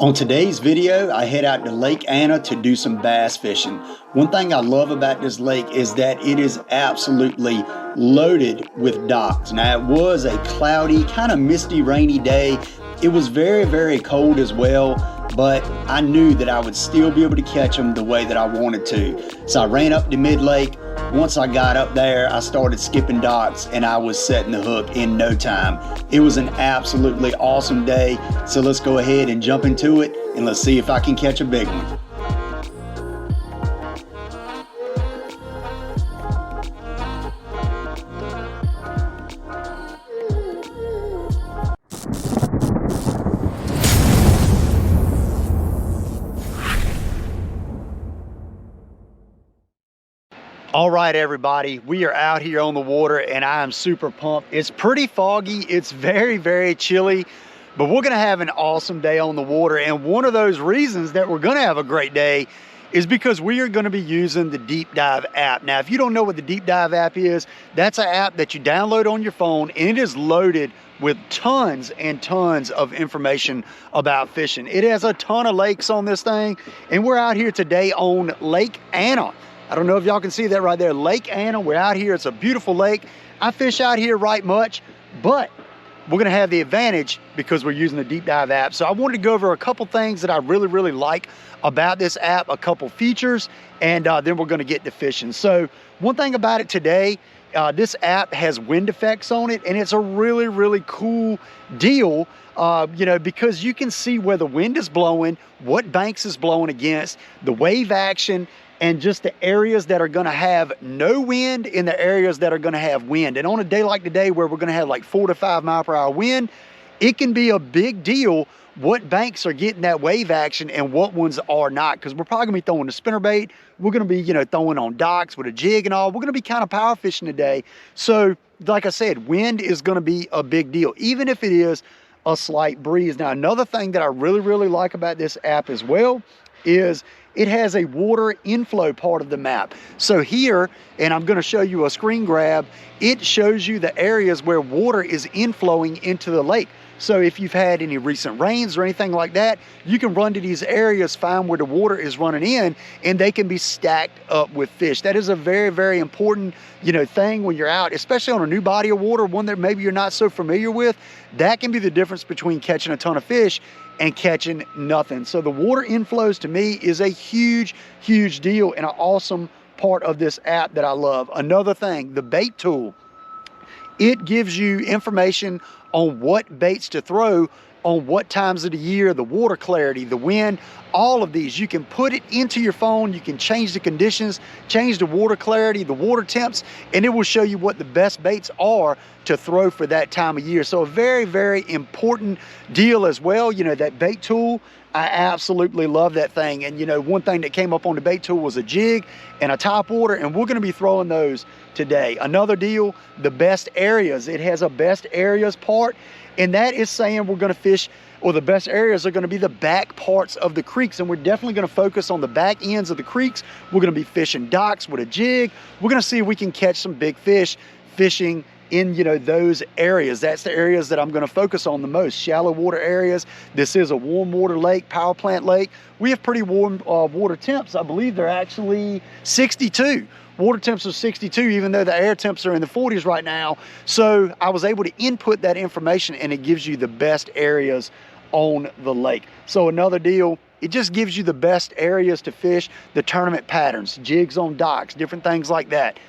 On today's video, I head out to Lake Anna to do some bass fishing. One thing I love about this lake is that it is absolutely loaded with docks. Now, it was a cloudy, kind of misty, rainy day. It was very, very cold as well, but I knew that I would still be able to catch them the way that I wanted to. So I ran up to mid-lake. Once I got up there, I started skipping docks and I was setting the hook in no time. It was an absolutely awesome day. So let's go ahead and jump into it and let's see if I can catch a big one. All right, everybody, we are out here on the water and I am super pumped. It's pretty foggy, it's very, very chilly, but we're gonna have an awesome day on the water. And one of those reasons that we're gonna have a great day is because we are gonna be using the Deep Dive app. Now, if you don't know what the Deep Dive app is, that's an app that you download on your phone and it is loaded with tons and tons of information about fishing. It has a ton of lakes on this thing, and we're out here today on Lake Anna. I don't know if y'all can see that right there, Lake Anna. We're out here, it's a beautiful lake. I fish out here right much, but we're gonna have the advantage because we're using the Deep Dive app. So I wanted to go over a couple things that I really, really like about this app, a couple features, and then we're gonna get to fishing. So one thing about it today, this app has wind effects on it, and it's a really, really cool deal, because you can see where the wind is blowing, what banks is blowing against, the wave action, and just the areas that are gonna have no wind and the areas that are gonna have wind. And on a day like today where we're gonna have like 4 to 5 mile per hour wind, it can be a big deal what banks are getting that wave action and what ones are not. Because we're probably gonna be throwing a spinnerbait, we're gonna be throwing on docks with a jig and all. We're gonna be kind of power fishing today. So like I said, wind is gonna be a big deal, even if it is a slight breeze. Now, another thing that I really, really like about this app as well is it has a water inflow part of the map. So here, and I'm gonna show you a screen grab, it shows you the areas where water is inflowing into the lake. So if you've had any recent rains or anything like that, you can run to these areas, find where the water is running in, and they can be stacked up with fish. That is a very, very important, thing when you're out, especially on a new body of water, one that maybe you're not so familiar with. That can be the difference between catching a ton of fish and catching nothing. So the water inflows to me is a huge, huge deal and an awesome part of this app that I love. Another thing, the bait tool. It gives you information on what baits to throw, on what times of the year, the water clarity, the wind, all of these. You can put it into your phone, you can change the conditions, change the water clarity, the water temps, and it will show you what the best baits are to throw for that time of year. So a very, very important deal as well. That bait tool, I absolutely love that thing. And one thing that came up on the bait tool was a jig and a top water, and we're gonna be throwing those today. Another deal, the best areas. It has a best areas part, and that is saying we're gonna fish, or the best areas are gonna be the back parts of the creeks, and we're definitely gonna focus on the back ends of the creeks. We're gonna be fishing docks with a jig. We're gonna see if we can catch some big fish fishing in those areas. That's the areas that I'm going to focus on the most, shallow water areas. This is a warm water lake, power plant lake. We have pretty warm water temps. I believe they're actually 62. Water temps are 62, even though the air temps are in the 40s right now. So I was able to input that information, and it gives you the best areas on the lake. So another deal, it just gives you the best areas to fish, the tournament patterns, jigs on docks, different things like that.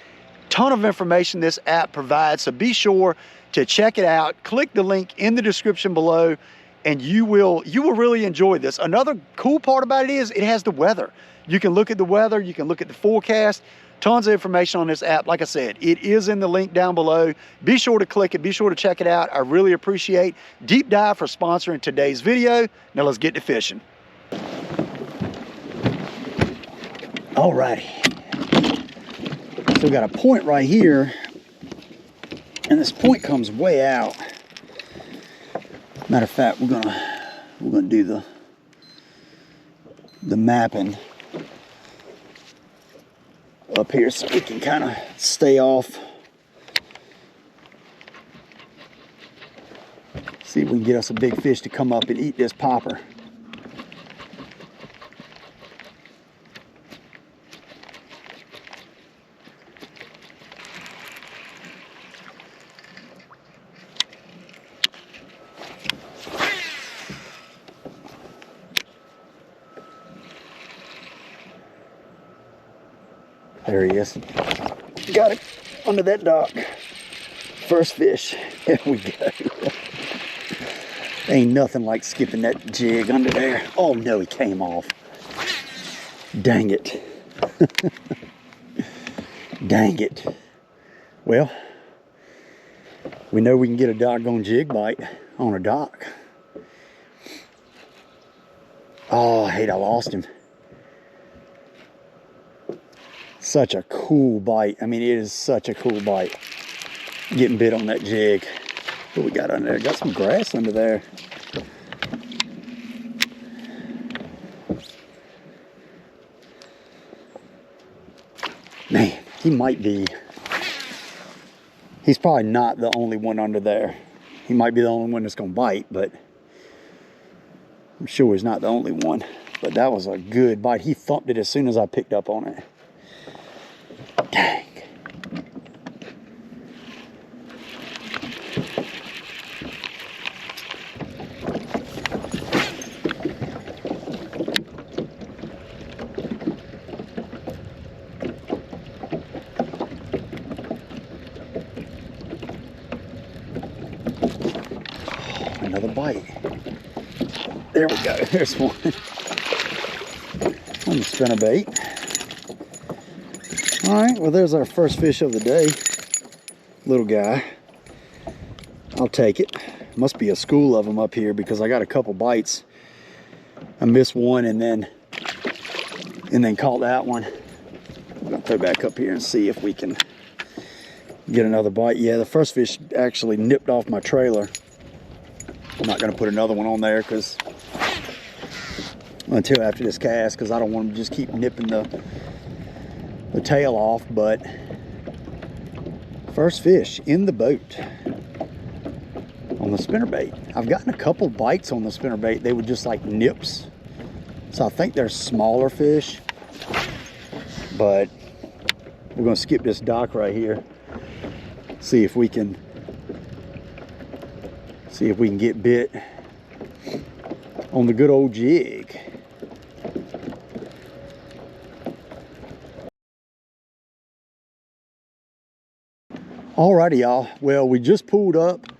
Ton of information this app provides, so be sure to check it out. Click the link in the description below and you will really enjoy this. Another cool part about it is it has the weather. You can look at the weather, you can look at the forecast. Tons of information on this app. Like I said, it is in the link down below. Be sure to click it, be sure to check it out. I really appreciate Deep Dive for sponsoring today's video. Now let's get to fishing. All righty. So we got a point right here, and this point comes way out. Matter of fact, we're gonna do the mapping up here so we can kind of stay off. See if we can get us a big fish to come up and eat this popper. There he is. Got him under that dock. First fish. There we go. Ain't nothing like skipping that jig under there. Oh no, he came off. Dang it. Dang it. Well, we know we can get a doggone jig bite on a dock. Oh, I hate I lost him. Such a cool bite. I mean, it is such a cool bite. Getting bit on that jig. What we got under there? Got some grass under there. Man, he might be. He's probably not the only one under there. He might be the only one that's going to bite, but I'm sure he's not the only one. But that was a good bite. He thumped it as soon as I picked up on it. Dang. Another bite. There we go. There's one. On the spinnerbait. All right, well, there's our first fish of the day. Little guy. I'll take it. Must be a school of them up here because I got a couple bites. I missed one and then caught that one. I'm gonna throw back up here and see if we can get another bite. Yeah, the first fish actually nipped off my trailer. I'm not gonna put another one on there because until after this cast, because I don't want to just keep nipping the tail off. But first fish in the boat on the spinnerbait. I've gotten a couple bites on the spinnerbait. They were just like nips, so I think they're smaller fish. But we're gonna skip this dock right here, see if we can get bit on the good old jig. Alrighty, y'all. Well, we just pulled up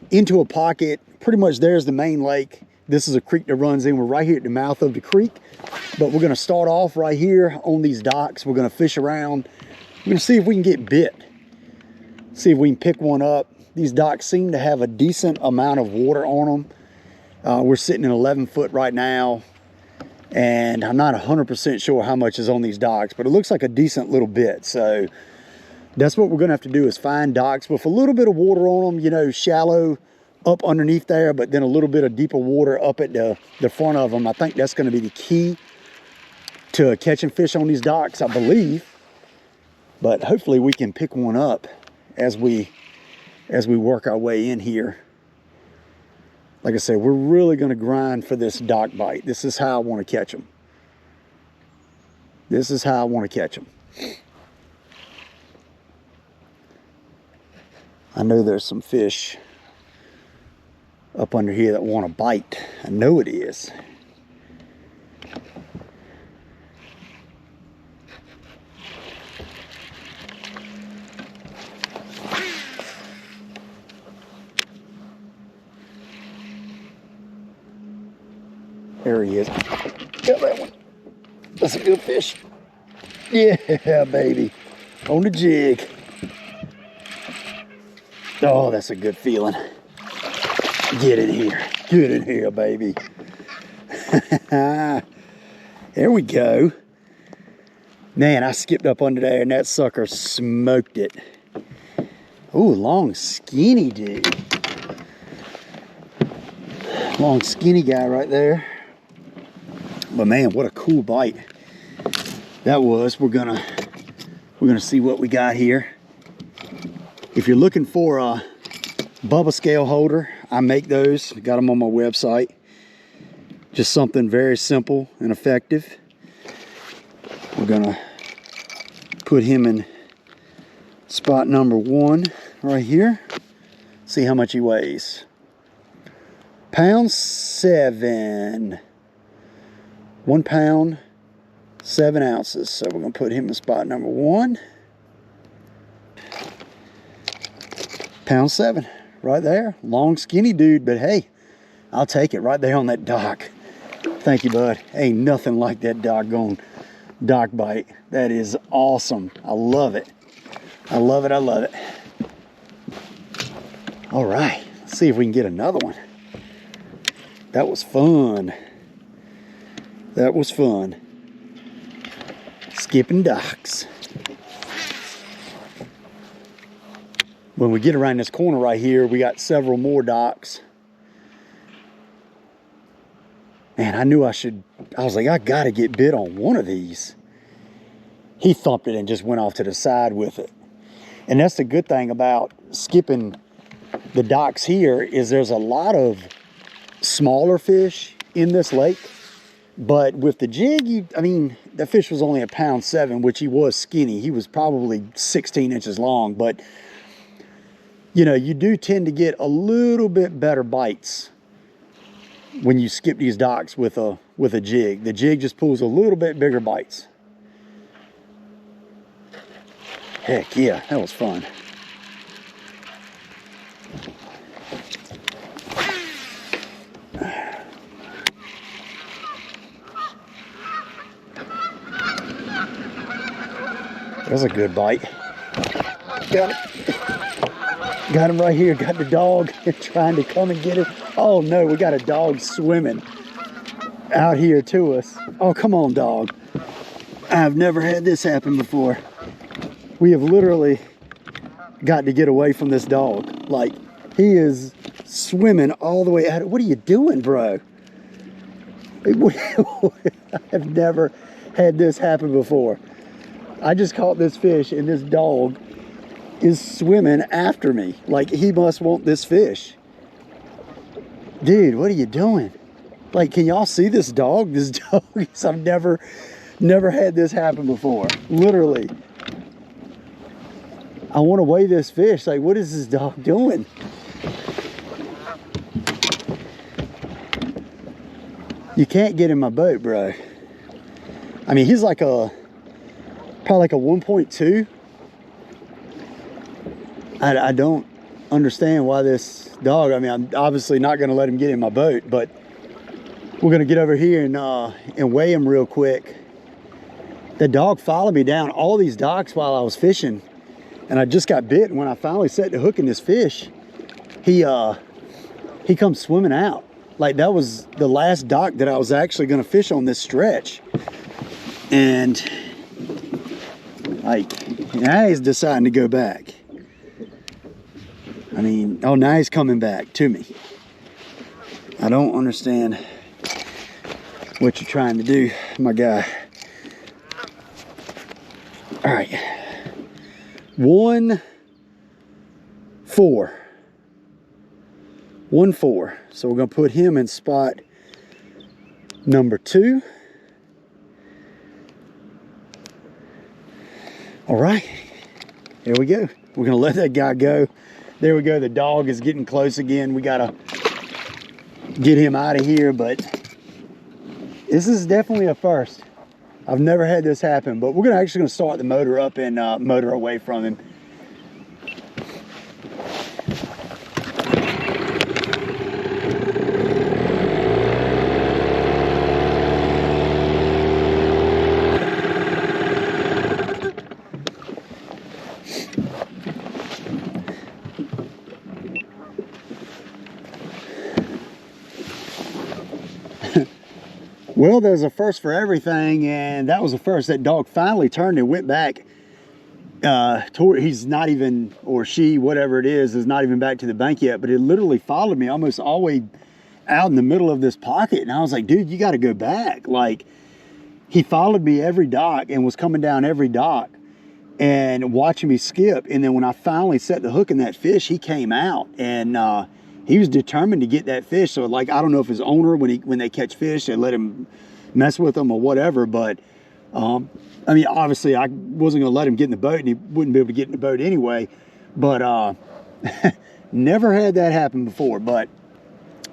into a pocket. Pretty much there's the main lake. This is a creek that runs in. We're right here at the mouth of the creek. But we're gonna start off right here on these docks. We're gonna fish around. We're gonna see if we can get bit. See if we can pick one up. These docks seem to have a decent amount of water on them. We're sitting in 11 foot right now, and I'm not 100% sure how much is on these docks, but it looks like a decent little bit. So that's what we're gonna have to do, is find docks with a little bit of water on them, you know, shallow up underneath there, but then a little bit of deeper water up at the front of them. I think that's gonna be the key to catching fish on these docks, I believe. But hopefully we can pick one up as we work our way in here. Like I said, we're really gonna grind for this dock bite. This is how I wanna catch them. This is how I wanna catch them. I know there's some fish up under here that want to bite. I know it is. There he is. Got that one. That's a good fish. Yeah, baby. On the jig. Oh, that's a good feeling. Get in here. Get in here, baby. There we go. Man, I skipped up under there and that sucker smoked it. Ooh, long, skinny dude. Long, skinny guy right there. But man, what a cool bite that was. We're gonna see what we got here. If you're looking for a Bubba scale holder, I make those. I got them on my website. Just something very simple and effective. We're gonna put him in spot number 1 right here. See how much he weighs. £1.7 pound, 7 ounces. So we're gonna put him in spot number 1. Pound 7 right there. Long skinny dude, but hey, I'll take it right there on that dock. Thank you, bud. Ain't nothing like that doggone dock bite. That is awesome. I love it. I love it. I love it. All right, let's see if we can get another one. That was fun. That was fun. Skipping docks. When we get around this corner right here, we got several more docks. Man, I knew I was like, I gotta get bit on one of these. He thumped it and just went off to the side with it. And that's the good thing about skipping the docks here, is there's a lot of smaller fish in this lake. But with the jig, I mean, the fish was only a pound 7, which he was skinny. He was probably 16 inches long, but you know, you do tend to get a little bit better bites when you skip these docks with a jig. The jig just pulls a little bit bigger bites. Heck yeah, that was fun. That's a good bite. Got it. Got him right here. Got the dog trying to come and get it. Oh no, we got a dog swimming out here to us. Oh, come on, dog. I've never had this happen before. We have literally got to get away from this dog. Like, he is swimming all the way out. What are you doing, bro? I've never had this happen before. I just caught this fish and this dog is swimming after me. Like, he must want this fish. Dude, what are you doing? Like, can y'all see this dog? This dog is, I've never had this happen before. Literally. I want to weigh this fish. Like, what is this dog doing? You can't get in my boat, bro. I mean, he's like probably like a 1.2. I don't understand why this dog, I mean, I'm obviously not going to let him get in my boat, but we're going to get over here and weigh him real quick. The dog followed me down all these docks while I was fishing, and I just got bit. And when I finally set the hook in this fish, he comes swimming out. Like, that was the last dock that I was actually going to fish on this stretch. And like, now he's deciding to go back. I mean, oh, now he's coming back to me. I don't understand what you're trying to do, my guy. All right. 1-4. 1-4. So we're going to put him in spot number 2. All right. Here we go. We're going to let that guy go. There we go. The dog is getting close again. We got to get him out of here, but this is definitely a first. I've never had this happen, but we're actually going to start the motor up and motor away from him. Well, there's a first for everything, and that was the first. That dog finally turned and went back toward, he's not even, or she, whatever it is not even back to the bank yet, but it literally followed me almost all the way out in the middle of this pocket. And I was like, dude, you got to go back. Like, he followed me every dock and was coming down every dock and watching me skip. And then when I finally set the hook in that fish, he came out, and he was determined to get that fish. So, like, I don't know if his owner, when they catch fish, they let him mess with them or whatever. But, I mean, obviously, I wasn't going to let him get in the boat, and he wouldn't be able to get in the boat anyway. But never had that happen before. But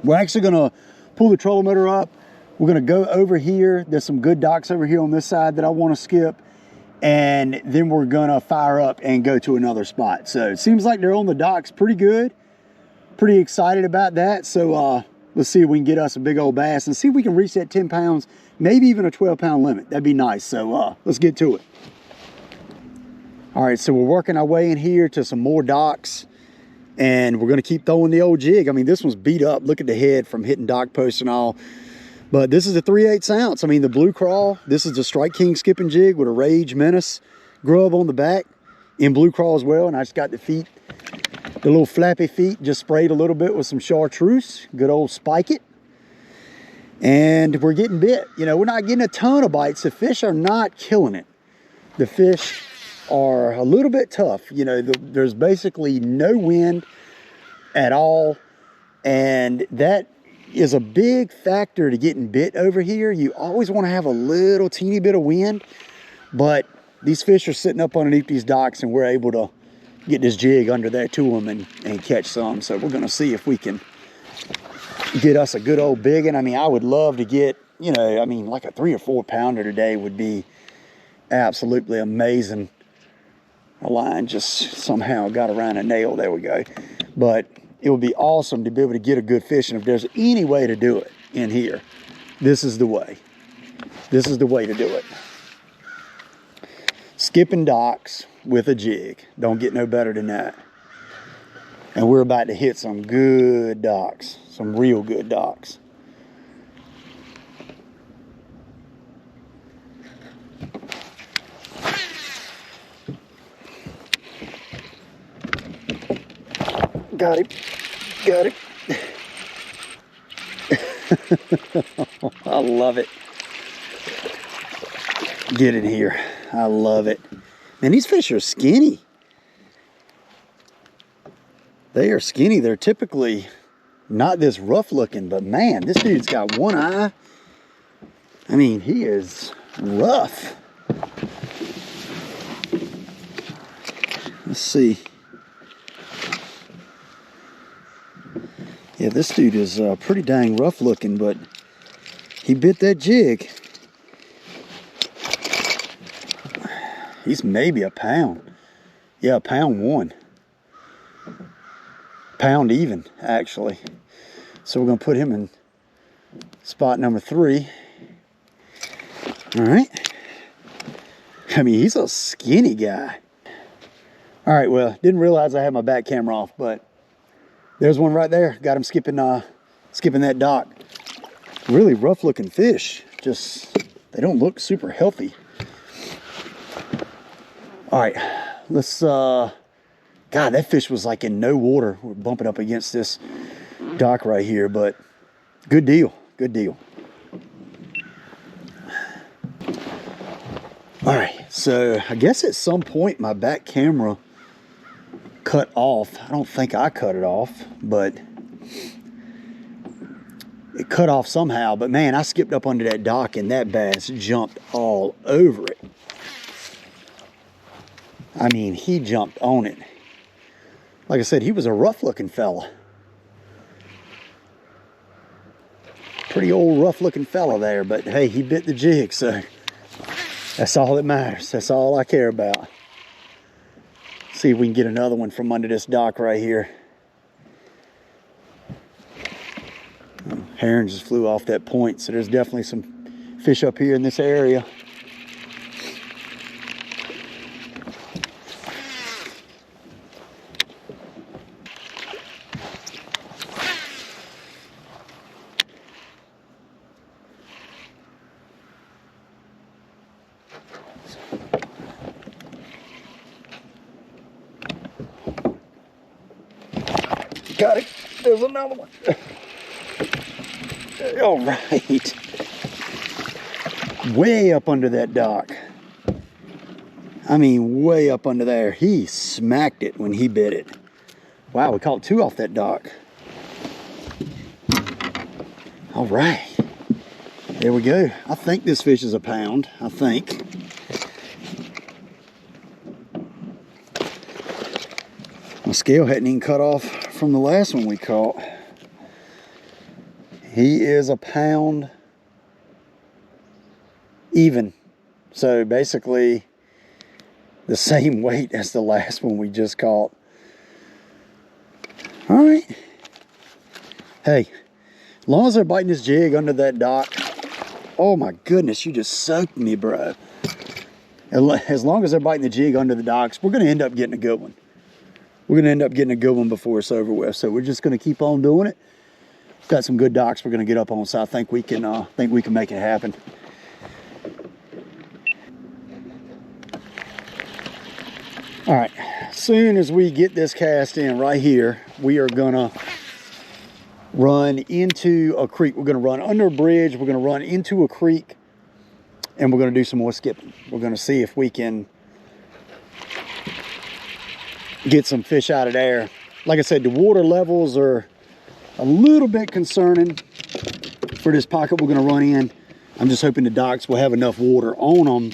we're actually going to pull the trolling motor up. We're gonna go over here. There's some good docks over here on this side that I wanna skip. And then we're gonna fire up and go to another spot. So it seems like they're on the docks pretty good. Pretty excited about that. So let's see if we can get us a big old bass and see if we can reach that 10 pounds, maybe even a 12-pound limit. That'd be nice. So let's get to it. All right, so we're working our way in here to some more docks, and we're gonna keep throwing the old jig. I mean, this one's beat up. Look at the head from hitting dock posts and all. But this is a 3/8 ounce. I mean, the Blue Crawl, this is the Strike King skipping jig with a Rage Menace grub on the back in Blue Crawl as well. And I just got the feet, the little flappy feet, just sprayed a little bit with some chartreuse. Good old Spike It. And we're getting bit. You know, we're not getting a ton of bites. The fish are not killing it. The fish are a little bit tough. You know, there's basically no wind at all. And that is a big factor to getting bit over here. You always want to have a little teeny bit of wind, but these fish are sitting up underneath these docks, and we're able to get this jig under there to them and catch some. So we're going to see if we can get us a good old big one. I mean, I would love to get, you know, I mean, like a 3 or 4 pounder today would be absolutely amazing. A line just somehow got around a nail. There we go. But it would be awesome to be able to get a good fish. And if there's any way to do it in here, this is the way. This is the way to do it. Skipping docks with a jig. Don't get no better than that. And we're about to hit some good docks. Some real good docks. Got him. Got him. I love it. Get in here. I love it. Man, these fish are skinny. They are skinny. They're typically not this rough looking, but man, this dude's got one eye. I mean, he is rough. Let's see. Yeah, this dude is pretty dang rough looking, but he bit that jig. He's maybe a pound. Yeah, £1. Pound even, actually. So we're going to put him in spot number 3. All right. I mean, he's a skinny guy. All right, well, didn't realize I had my back camera off, but there's one right there. Got him skipping that dock. Really rough looking fish. Just, they don't look super healthy. All right, let's, God, that fish was like in no water. We're bumping up against this dock right here, but good deal, good deal. All right, so I guess at some point my back camera cut off. I don't think I cut it off, but it cut off somehow. But man, I skipped up under that dock and that bass jumped all over it. I mean, he jumped on it. Like I said, he was a rough looking fella. Pretty old rough looking fella there, but hey, he bit the jig, so that's all that matters. That's all I care about. See if we can get another one from under this dock right here. Heron just flew off that point, so there's definitely some fish up here in this area. Got it. There's another one. All right. Way up under that dock. I mean, way up under there. He smacked it when he bit it. Wow, we caught 2 off that dock. All right. There we go. I think this fish is a pound. I think. My scale hadn't even cut off from the last one we caught. He is a pound even. So basically the same weight as the last one we just caught. All right. Hey, as long as they're biting this jig under that dock, oh my goodness, you just soaked me, bro. As long as they're biting the jig under the docks, we're going to end up getting a good one. We're going to end up getting a good one before it's over with. So we're just going to keep on doing it. Got some good docks we're going to get up on, so I think we can make it happen. All right, as soon as we get this cast in right here, we are going to run into a creek. We're going to run under a bridge. We're going to run into a creek, and we're going to do some more skipping. We're going to see if we can get some fish out of there. Like I said, the water levels are a little bit concerning for this pocket we're going to run in. I'm just hoping the docks will have enough water on them,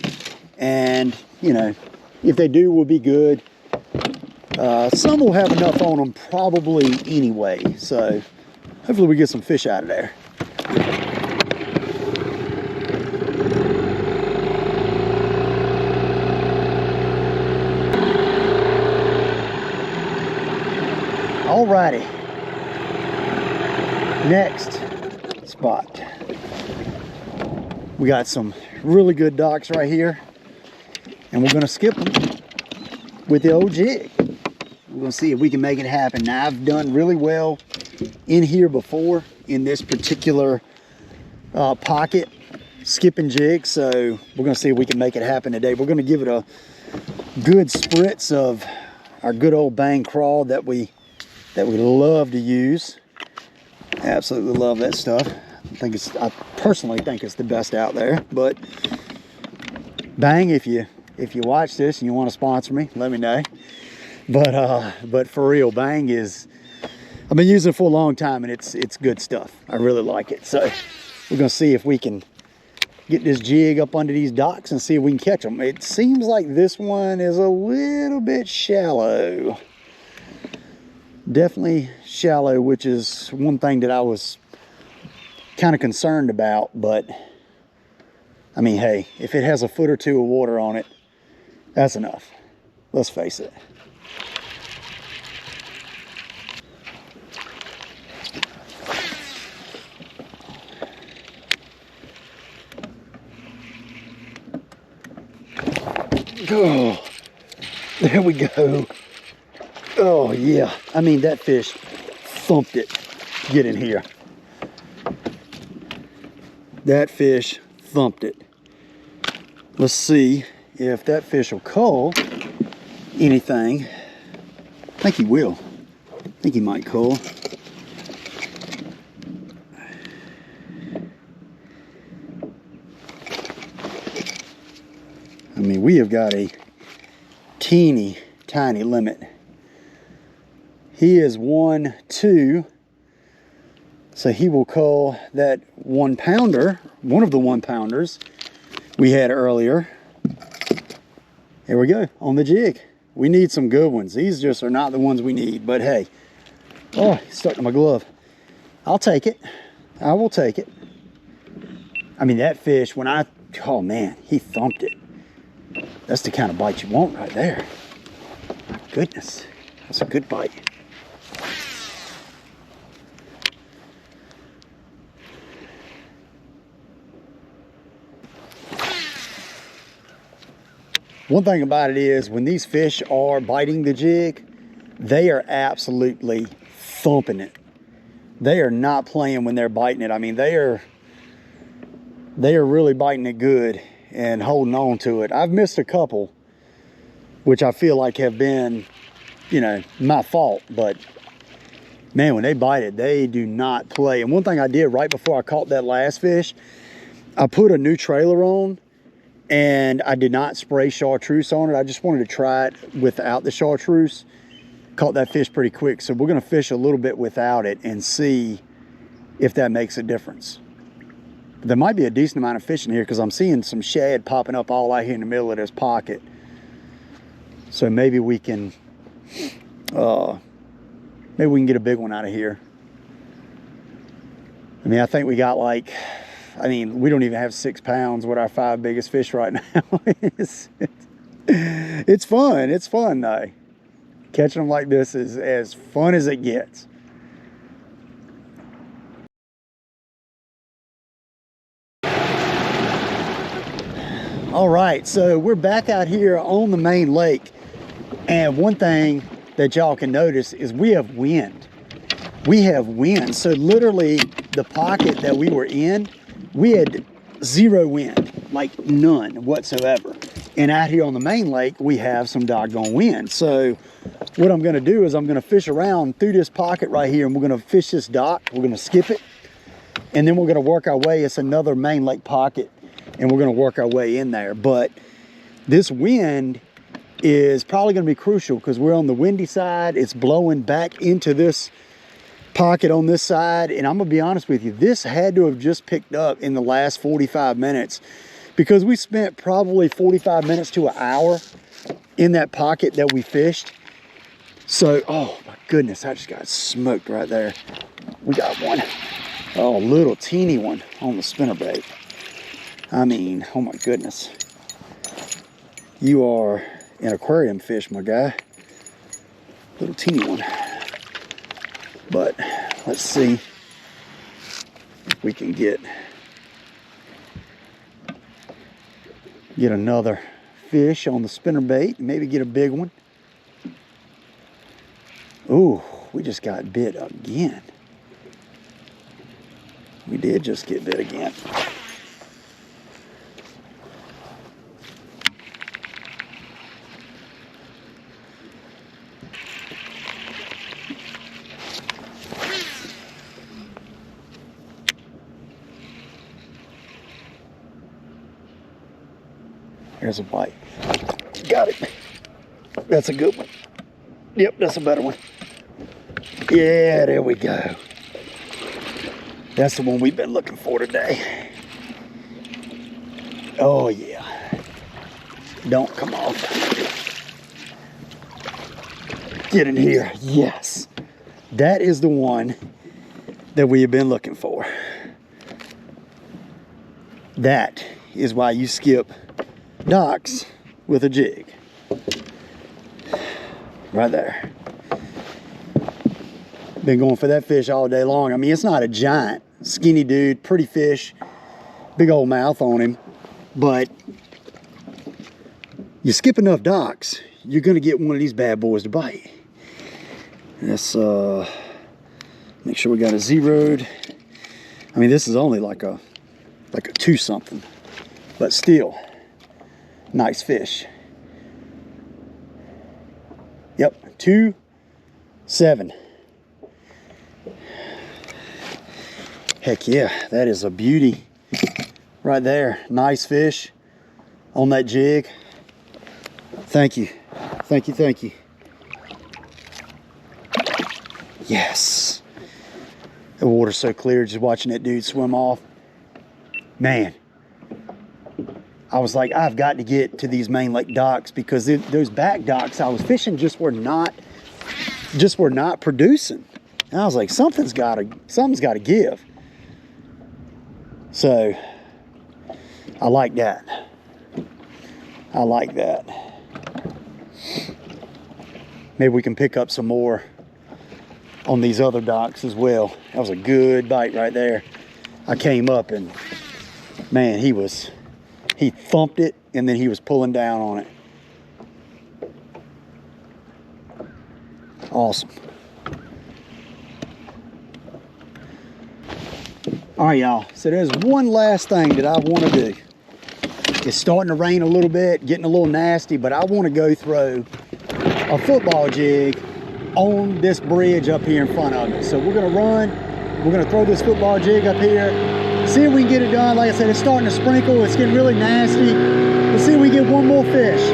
and you know, if they do, we'll be good. Some will have enough on them probably anyway, so hopefully we get some fish out of there. Alrighty, next spot. We got some really good docks right here, and we're gonna skip them with the old jig. We're gonna see if we can make it happen. Now, I've done really well in here before in this particular pocket skipping jig, so we're gonna see if we can make it happen today. We're gonna give it a good spritz of our good old bang crawl that we love to use. Absolutely love that stuff. I personally think it's the best out there. But Bang, if you watch this and you want to sponsor me, let me know. But for real, Bang is, I've been using it for a long time, and it's good stuff. I really like it. So we're gonna see if we can get this jig up under these docks and see if we can catch them. It seems like this one is a little bit shallow. Definitely shallow, which is one thing that I was kind of concerned about. But I mean, hey, if it has a foot or two of water on it, that's enough. Let's face it. Oh, there we go. Oh yeah, I mean, that fish thumped it. Get in here. That fish thumped it. Let's see if that fish will cull anything. I think he will. I think he might cull. I mean, we have got a teeny tiny limit. He is 1-2, so he will cull that 1 pounder, one of the 1 pounders we had earlier. There we go, on the jig. We need some good ones. These just are not the ones we need, but hey. Oh, he's stuck to my glove. I'll take it. I will take it. I mean, that fish, oh man, he thumped it. That's the kind of bite you want right there. My goodness, that's a good bite. One thing about it is, when these fish are biting the jig, they are absolutely thumping it. They are not playing when they're biting it. I mean, they are really biting it good and holding on to it. I've missed a couple, which I feel like have been, you know, my fault. But man, when they bite it, they do not play. And one thing I did right before I caught that last fish, I put a new trailer on, and I did not spray chartreuse on it. I just wanted to try it without the chartreuse. Caught that fish pretty quick. So we're gonna fish a little bit without it and see if that makes a difference. There might be a decent amount of fish in here, because I'm seeing some shad popping up all out here in the middle of this pocket. So maybe we can get a big one out of here. I mean, I think we got like, I mean, we don't even have 6 pounds with our 5 biggest fish right now. It's fun. It's fun though. Catching them like this is as fun as it gets. All right, so we're back out here on the main lake. And one thing that y'all can notice is we have wind. We have wind. So literally the pocket that we were in, we had 0 wind, like none whatsoever. And out here on the main lake, we have some doggone wind. So what I'm gonna do is I'm gonna fish around through this pocket right here, and we're gonna fish this dock. We're gonna skip it, and then we're gonna work our way. It's another main lake pocket, and we're gonna work our way in there. But this wind is probably gonna be crucial because we're on the windy side. It's blowing back into this pocket on this side, and I'm gonna be honest with you, this had to have just picked up in the last 45 minutes because we spent probably 45 minutes to an hour in that pocket that we fished. So, oh my goodness, I just got smoked right there. We got one, oh, a little teeny one on the spinnerbait. I mean, oh my goodness. You are an aquarium fish, my guy. Little teeny one. But let's see if we can get another fish on the spinnerbait, maybe get a big one. Ooh, we just got bit again. We did just get bit again. There's a bite. Got it. That's a good one. Yep, that's a better one. Yeah, there we go. That's the one we've been looking for today. Oh yeah. Don't come off. Get in here. Yes. That is the one that we have been looking for. That is why you skip docks with a jig. Right there. Been going for that fish all day long. I mean, it's not a giant, skinny dude, pretty fish, big old mouth on him, but you skip enough docks, you're gonna get one of these bad boys to bite. Let's make sure we got it zeroed. I mean, this is only like a 2 something, but still, nice fish. Yep, 2.7. Heck yeah, that is a beauty right there. Nice fish on that jig. Thank you, thank you, thank you. Yes. The water's so clear just watching that dude swim off. Man, I was like, I've got to get to these main lake docks because those back docks I was fishing just were not producing. And I was like, something's got to give. So I like that. I like that. Maybe we can pick up some more on these other docks as well. That was a good bite right there. I came up and man, he thumped it and then he was pulling down on it. Awesome. All right, y'all. So there's one last thing that I want to do. It's starting to rain a little bit, getting a little nasty, but I want to go throw a football jig on this bridge up here in front of us. So we're gonna run, we're gonna throw this football jig up here, see if we can get it done. Like I said, it's starting to sprinkle, it's getting really nasty. Let's see if we get one more fish.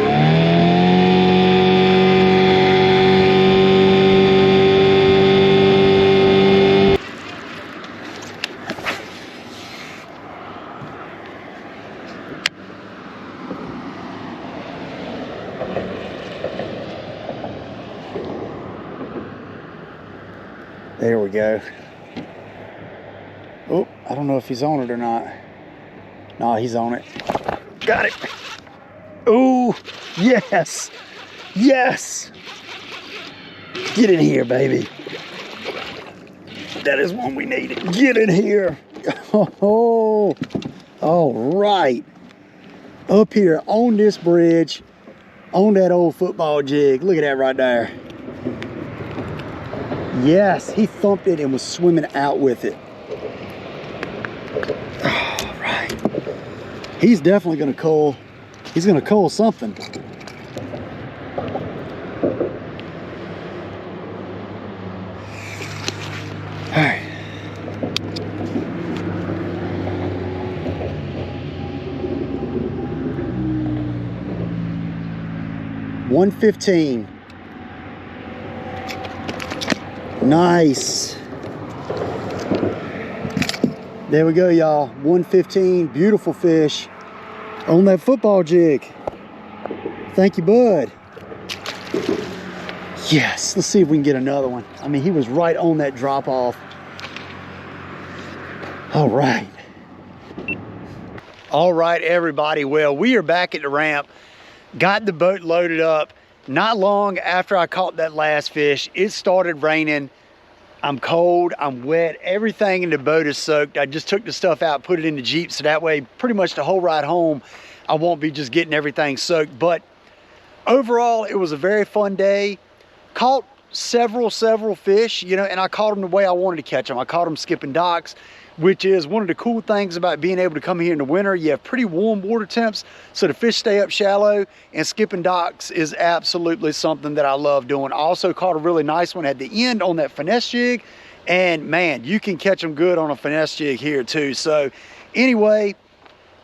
There we go. Oh, I don't know if he's on it or not. No, he's on it. Got it. Oh, yes. Yes. Get in here, baby. That is one we needed. Get in here. Oh, all right. Up here on this bridge, on that old football jig. Look at that right there. Yes, he thumped it and was swimming out with it. All right. He's definitely gonna cull. He's gonna cull something. All right. $115. Nice. There we go, y'all. 115. Beautiful fish on that football jig. Thank you, bud. Yes. Let's see if we can get another one. I mean, he was right on that drop off. All right. All right, everybody. Well, we are back at the ramp. Got the boat loaded up. Not long after I caught that last fish, it started raining. I'm cold, I'm wet, everything in the boat is soaked. I just took the stuff out, put it in the Jeep, so that way pretty much the whole ride home, I won't be just getting everything soaked. But overall, it was a very fun day. Caught several fish, you know, and I caught them the way I wanted to catch them. I caught them skipping docks, which is one of the cool things about being able to come here in the winter. You have pretty warm water temps, so the fish stay up shallow, and skipping docks is absolutely something that I love doing. I also caught a really nice one at the end on that finesse jig, and man, you can catch them good on a finesse jig here too. So anyway,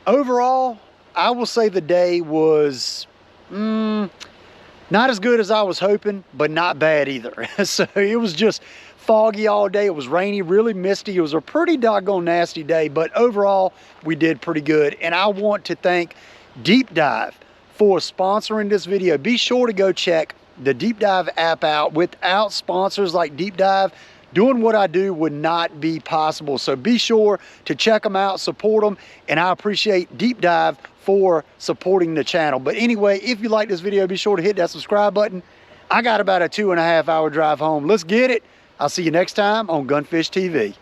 overall, I will say the day was not as good as I was hoping, but not bad either. So it was just foggy all day. It was rainy, really misty. It was a pretty doggone nasty day, but overall we did pretty good. And I want to thank Deep Dive for sponsoring this video. Be sure to go check the Deep Dive app out. Without sponsors like Deep Dive, doing what I do would not be possible. So be sure to check them out, support them, and I appreciate Deep Dive for supporting the channel. But anyway, if you like this video, be sure to hit that subscribe button. I got about a 2.5 hour drive home. Let's get it. I'll see you next time on Gunfish TV.